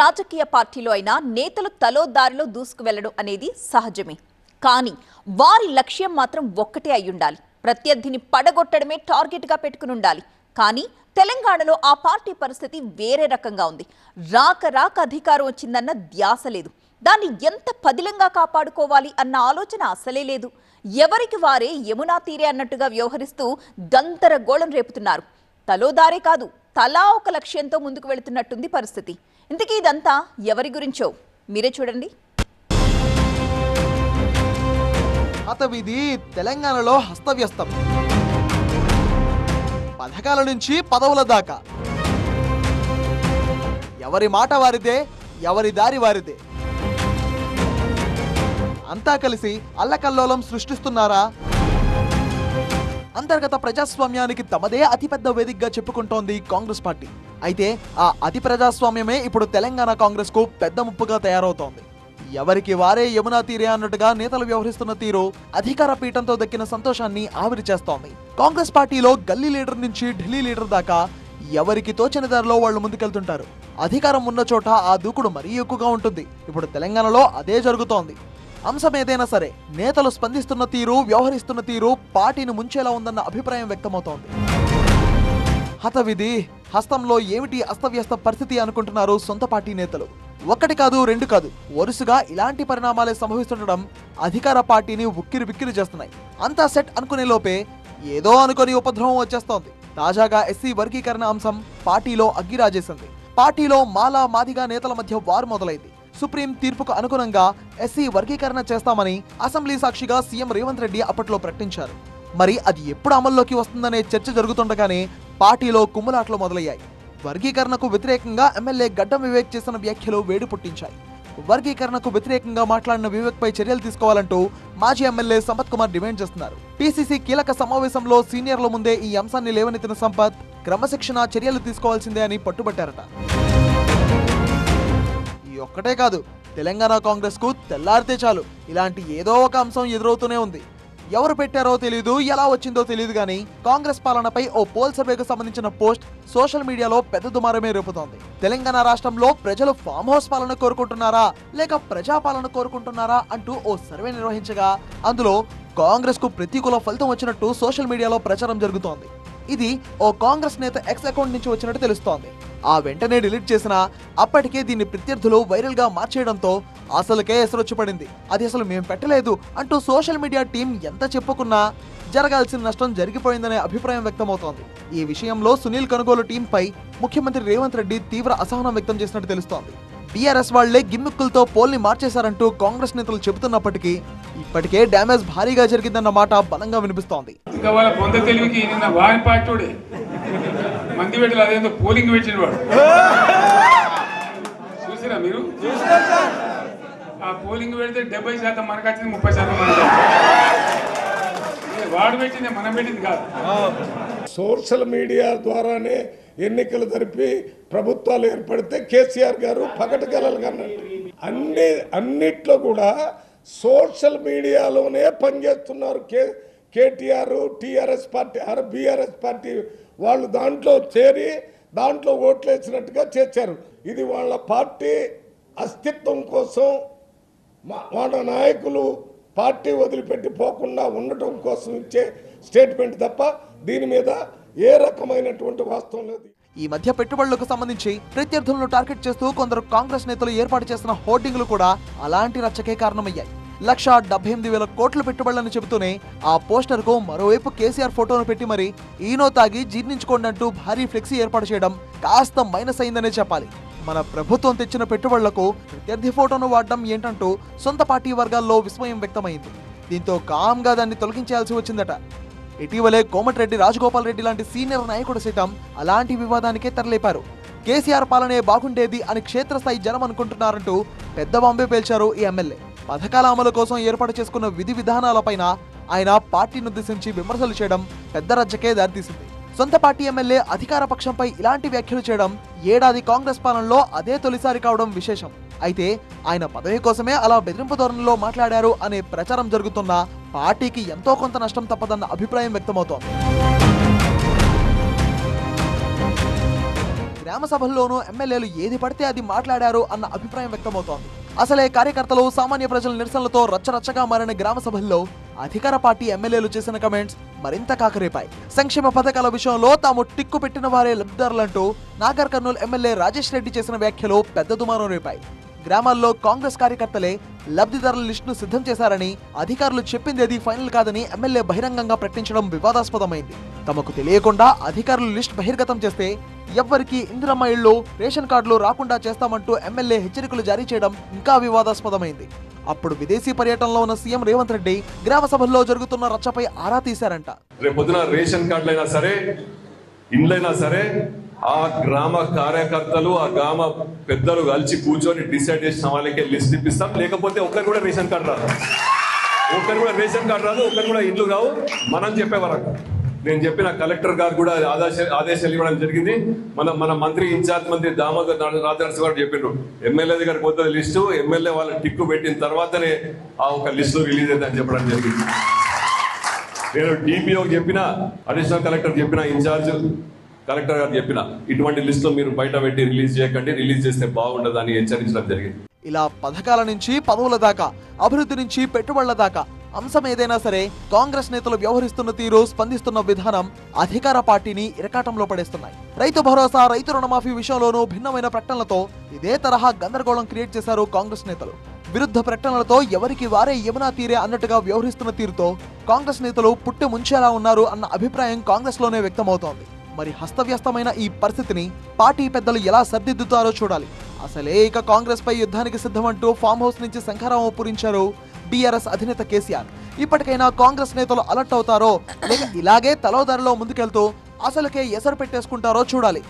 రాజకీయ పార్టీలో అయినా నేతలు తలో దారిలో దూసుకు వెళ్లడం అనేది సహజమే. కానీ వారి లక్ష్యం మాత్రం ఒక్కటే అయి ఉండాలి. ప్రత్యర్థిని పడగొట్టడమే టార్గెట్ గా పెట్టుకుని ఉండాలి. కానీ తెలంగాణలో ఆ పార్టీ పరిస్థితి వేరే రకంగా ఉంది. రాక అధికారం వచ్చిందన్న ధ్యాస లేదు. దాన్ని ఎంత పదిలంగా కాపాడుకోవాలి అన్న ఆలోచన అసలే లేదు. ఎవరికి వారే యమునా తీరే అన్నట్టుగా వ్యవహరిస్తూ గందరగోళం రేపుతున్నారు. తలోదారే కాదు, తలా ఒక లక్ష్యంతో ముందుకు వెళుతున్నట్టుంది పరిస్థితి. ఇంతకీ ఇదంతా ఎవరి గురించో మీరే చూడండి. హతవిధి తెలంగాణలో హస్తవ్యస్తం. పథకాల నుంచి పదవుల దాకా ఎవరి మాట వారిదే, ఎవరి దారి వారిదే. అంతా కలిసి అల్లకల్లోలం సృష్టిస్తున్నారా? అంతర్గత ప్రజాస్వామ్యానికి తమదే అతిపెద్ద వేదికగా చెప్పుకుంటోంది కాంగ్రెస్ పార్టీ. అయితే ఆ అతి ప్రజాస్వామ్యమే ఇప్పుడు తెలంగాణ కాంగ్రెస్ కు పెద్ద ముప్పుగా తయారవుతోంది. ఎవరికి వారే యమునా తీరే అన్నట్టుగా నేతలు వ్యవహరిస్తున్న తీరు అధికార పీఠంతో దక్కిన సంతోషాన్ని ఆవిరి చేస్తోంది. కాంగ్రెస్ పార్టీలో గల్లీ లీడర్ నుంచి ఢిల్లీ లీడర్ దాకా ఎవరికి తోచిన దారిలో వాళ్ళు ముందుకెళ్తుంటారు. అధికారం ఉన్న చోట ఆ దూకుడు మరీ ఎక్కువగా ఉంటుంది. ఇప్పుడు తెలంగాణలో అదే జరుగుతోంది. అంశం ఏదైనా సరే నేతలు స్పందిస్తున్న తీరు, వ్యవహరిస్తున్న తీరు పార్టీని ముంచేలా ఉందన్న అభిప్రాయం వ్యక్తమవుతోంది. హతవిధి హస్తంలో ఏమిటి అస్తవ్యస్త పరిస్థితి అనుకుంటున్నారు సొంత పార్టీ నేతలు. ఒక్కటి కాదు, రెండు కాదు, వరుసగా ఇలాంటి పరిణామాలే సంభవిస్తుండడం అధికార పార్టీని ఉక్కిరి బిక్కిరి చేస్తున్నాయి. అంతా సెట్ అనుకునే లోపే ఏదో అనుకుని ఉపద్రవం వచ్చేస్తోంది. తాజాగా ఎస్సీ వర్గీకరణ అంశం పార్టీలో అగ్గిరాజేసింది. పార్టీలో మాలా మాదిగా నేతల మధ్య వారు మొదలైంది. సుప్రీం తీర్పుకు అనుగుణంగా ఎస్సీ వర్గీకరణ చేస్తామని అసెంబ్లీ సాక్షిగా సీఎం రేవంత్ రెడ్డి అప్పట్లో ప్రకటించారు. మరి అది ఎప్పుడు అమల్లోకి వస్తుందనే చర్చ జరుగుతుండగానే పార్టీలో కుమ్ములాట్లు మొదలయ్యాయి. వర్గీకరణకు వ్యతిరేకంగా ఎమ్మెల్యే గడ్డం వివేక్ చేసిన వ్యాఖ్యలు వేడి పుట్టించాయి. వర్గీకరణకు వ్యతిరేకంగా మాట్లాడిన వివేక్ పై చర్యలు తీసుకోవాలంటూ మాజీ ఎమ్మెల్యే సంపత్ కుమార్ డిమాండ్ చేస్తున్నారు. పిసిసి కీలక సమావేశంలో సీనియర్ల ముందే ఈ అంశాన్ని లేవనెత్తిన సంపత్ క్రమశిక్షణ చర్యలు తీసుకోవాల్సిందే అని పట్టుబట్టారట. ఒక్కటే కాదు, తెలంగాణ కాంగ్రెస్ కు తెల్లారితే చాలు ఇలాంటి ఏదో ఒక అంశం ఎదురవుతూనే ఉంది. ఎవరు పెట్టారో తెలియదు, ఎలా వచ్చిందో తెలియదు కానీ కాంగ్రెస్ పాలనపై ఓ పోల్ సర్వేకు సంబంధించిన పోస్ట్ సోషల్ మీడియాలో పెద్ద దుమారమే రేపుతోంది. తెలంగాణ రాష్ట్రంలో ప్రజలు ఫామ్ హౌస్ పాలన కోరుకుంటున్నారా లేక ప్రజాపాలన కోరుకుంటున్నారా అంటూ ఓ సర్వే నిర్వహించగా అందులో కాంగ్రెస్ కు ప్రతికూల ఫలితం వచ్చినట్టు సోషల్ మీడియాలో ప్రచారం జరుగుతోంది. ఇది ఓ కాంగ్రెస్ నేత ఎక్స్ అకౌంట్ నుంచి వచ్చినట్టు తెలుస్తోంది. ఆ వెంటనే డిలీట్ చేసినా అప్పటికే దీన్ని ప్రత్యర్థులు వైరల్ గా మార్చేయడంతో అసలుకే ఎసరొచ్చి పడింది. అది అసలు మేము పెట్టలేదు అంటూ సోషల్ మీడియా టీం ఎంత చెప్పుకున్నా జరగాల్సిన నష్టం జరిగిపోయిందనే అభిప్రాయం వ్యక్తమవుతోంది. ఈ విషయంలో సునీల్ కనుగోలు టీంపై ముఖ్యమంత్రి రేవంత్ రెడ్డి తీవ్ర అసహనం వ్యక్తం చేసినట్టు తెలుస్తోంది. బీఆర్ఎస్ వాళ్లే గిమ్మిక్కులతో పోల్ని మార్చేశారంటూ కాంగ్రెస్ నేతలు చెబుతున్నప్పటికీ ఇప్పటికే డ్యామేజ్ భారీగా జరిగిందన్న మాట బలంగా వినిపిస్తోంది. పోలింగ్ పెట్టిన వాడు చూసిరా మీరు? ఆ పోలింగ్ పెడితే 70% మనకు వచ్చింది, 30% మనకు. వాడు పెట్టింది, మనం పెట్టింది కాదు. సోషల్ మీడియా ద్వారానే ఎన్నికలు జరిపి ప్రభుత్వాలు ఏర్పడితే కేసీఆర్ గారు పగటగలగన్నట్టు అన్నిట్లో కూడా సోషల్ మీడియాలోనే పనిచేస్తున్నారు. KTR, TRS party, BRS party వాళ్ళు దాంట్లో చేరి దాంట్లో ఓట్లేసినట్టుగా చేశారు. ఇది వాళ్ళ పార్టీ అస్తిత్వం కోసం, వాళ్ళ నాయకులు పార్టీ వదిలిపెట్టి పోకుండా ఉండటం కోసం ఇచ్చే స్టేట్మెంట్ తప్ప దీని మీద ఏ రకమైనటువంటి వాస్తవం లేదు. ఈ మధ్య పెట్టుబడులకు సంబంధించి ప్రత్యర్థులను టార్గెట్ చేస్తూ కొందరు కాంగ్రెస్ నేతలు ఏర్పాటు చేసిన హోర్డింగ్లు కూడా అలాంటి రచ్చకే కారణమయ్యాయి. 1,78,000 కోట్ల పెట్టుబడులను చెబుతూనే ఆ పోస్టర్ కు మరోవైపు కేసీఆర్ ఫోటోను పెట్టి మరి ఈనో తాగి జీర్ణించుకోండి అంటూ భారీ ఫ్లెక్సీ ఏర్పాటు చేయడం కాస్త మైనస్ అయిందనే చెప్పాలి. మన ప్రభుత్వం తెచ్చిన పెట్టుబడులకు ప్రత్యర్థి ఫోటోను వాడడం ఏంటంటూ సొంత పార్టీ వర్గాల్లో విస్మయం వ్యక్తమైంది. దీంతో కామ్గా దాన్ని తొలగించాల్సి వచ్చిందట. ఇటీవలే కోమటిరెడ్డి రాజగోపాల్ రెడ్డి లాంటి సీనియర్ నాయకుడు సైతం అలాంటి వివాదానికే తెరలేపారు. కేసీఆర్ పాలనే బాగుండేది అని క్షేత్రస్థాయి జనం అనుకుంటున్నారంటూ పెద్ద బాంబే పేల్చారు ఈ ఎమ్మెల్యే. పథకాల అమలు కోసం ఏర్పాటు చేసుకున్న విధి విధానాలపైన ఆయన పార్టీని ఉద్దేశించి విమర్శలు చేయడం పెద్ద రచ్చకే దారితీసింది. సొంత పార్టీ ఎమ్మెల్యే అధికార పక్షంపై ఇలాంటి వ్యాఖ్యలు చేయడం ఏడాది కాంగ్రెస్ పాలనలో అదే తొలిసారి కావడం విశేషం. అయితే ఆయన పదవి కోసమే అలా బెదిరింపు ధోరణిలో మాట్లాడారు అనే ప్రచారం జరుగుతున్నా పార్టీకి ఎంతో కొంత నష్టం తప్పదన్న అభిప్రాయం వ్యక్తమవుతోంది. గ్రామ సభల్లోనూ ఎమ్మెల్యేలు ఏది పడితే అది మాట్లాడారు అన్న అభిప్రాయం వ్యక్తమవుతోంది. అసలే కార్యకర్తలు సామాన్య ప్రజల నిరసనలతో రచ్చరచ్చగా మారిన గ్రామ సభల్లో అధికార పార్టీ ఎమ్మెల్యేలు చేసిన కమెంట్స్ మరింత కాకరేపాయి. సంక్షేమ పథకాల విషయంలో తాము టిక్కు పెట్టిన వారే లబ్ధిదారులంటూ నాగర్ కర్నూలు ఎమ్మెల్యే రాజేష్ రెడ్డి చేసిన వ్యాఖ్యలు పెద్ద దుమారం రేపాయి. గ్రామాల్లో కాంగ్రెస్ కార్యకర్తలే లబ్ధిదారుల లిస్టును సిద్ధం చేశారని, అధికారులు చెప్పిందేది ఫైనల్ కాదని ఎమ్మెల్యే బహిరంగంగా ప్రకటించడం వివాదాస్పదమైంది. తమకు తెలియకుండా అధికారులు లిస్ట్ బహిర్గతం చేస్తే ఎవ్వరికి ఇందిరమ్మ ఇళ్లు, రేషన్ కార్డులు రాకుండా చేస్తామంటూ ఎమ్మెల్యే హెచ్చరికలు జారీ చేయడం ఇంకా వివాదాస్పదమైంది. అప్పుడు విదేశీ పర్యటనలో ఉన్న సీఎం రేవంత్ రెడ్డి గ్రామ సభల్లో జరుగుతున్న రచ్చపై ఆరా తీశారంట. రేపొద్దున రేషన్ కార్డులైనా సరే, ఇండ్లైనా సరే, ఆ గ్రామ కార్యకర్తలు, ఆ గ్రామ పెద్దలు కలిసి కూర్చొని డిసైడ్ చేసిన వాళ్ళకే లిస్ట్ ఇప్పిస్తాం. లేకపోతే ఒక్కరు కూడా రేషన్ కార్డు రాదు, ఒక్కరు కూడా ఇండ్లు రావు. మనం చెప్పే వరకు నేను చెప్పిన కలెక్టర్ గారు కూడా ఆదేశాలు ఇవ్వడం జరిగింది. మన మంత్రి ఇన్ఛార్జ్ మంత్రి దామోదర్ రాజనరసింహ గారు చెప్పిండ్రు, ఎమ్మెల్యే దగ్గర పోతుంది లిస్టు, ఎమ్మెల్యే వాళ్ళ టిక్కు పెట్టిన తర్వాతనే ఆ ఒక లిస్టు రిలీజ్ అవుతుందని చెప్పడం జరిగింది. నేను డిపిఓ చెప్పిన, అడిషనల్ కలెక్టర్ చెప్పిన, ఇన్ఛార్జ్ కలెక్టర్ గారు చెప్పిన, ఇటువంటి లిస్టులు మీరు బయట పెట్టి రిలీజ్ చేయకండి, రిలీజ్ చేస్తే బాగుండదని హెచ్చరించడం జరిగింది. ఇలా పథకాల నుంచి పదవుల దాకా, అభివృద్ధి నుంచి పెట్టుబడుల దాకా అంశం ఏదైనా సరే కాంగ్రెస్ నేతలు వ్యవహరిస్తున్న తీరు, స్పందిస్తున్న విధానం అధికార పార్టీని ఇరకాటంలో పడేస్తున్నాయి. రైతు భరోసా, రైతు రుణమాఫీ విషయంలోనూ భిన్నమైన ప్రకటనలతో ఇదే తరహా గందరగోళం క్రియేట్ చేశారు కాంగ్రెస్ నేతలు. విరుద్ధ ప్రకటనలతో ఎవరికి వారే యమునా తీరే అన్నట్టుగా వ్యవహరిస్తున్న తీరుతో కాంగ్రెస్ నేతలు పుట్టి ముంచేలా ఉన్నారు అన్న అభిప్రాయం కాంగ్రెస్ లోనే వ్యక్తమవుతోంది. మరి హస్తవ్యస్తమైన ఈ పరిస్థితిని పార్టీ పెద్దలు ఎలా సర్దిద్దుతారో చూడాలి. అసలే ఇక కాంగ్రెస్ పై యుద్ధానికి సిద్ధమంటూ ఫామ్ హౌస్ నుంచి శంఖారావం పూరించారు బీఆర్ఎస్ అధినేత కేసీఆర్. ఇప్పటికైనా కాంగ్రెస్ నేతలు అలర్ట్ అవుతారో లేక ఇలాగే తలోదారిలో ముందుకెళ్తూ అసలుకే ఎసరు పెట్టేసుకుంటారో చూడాలి.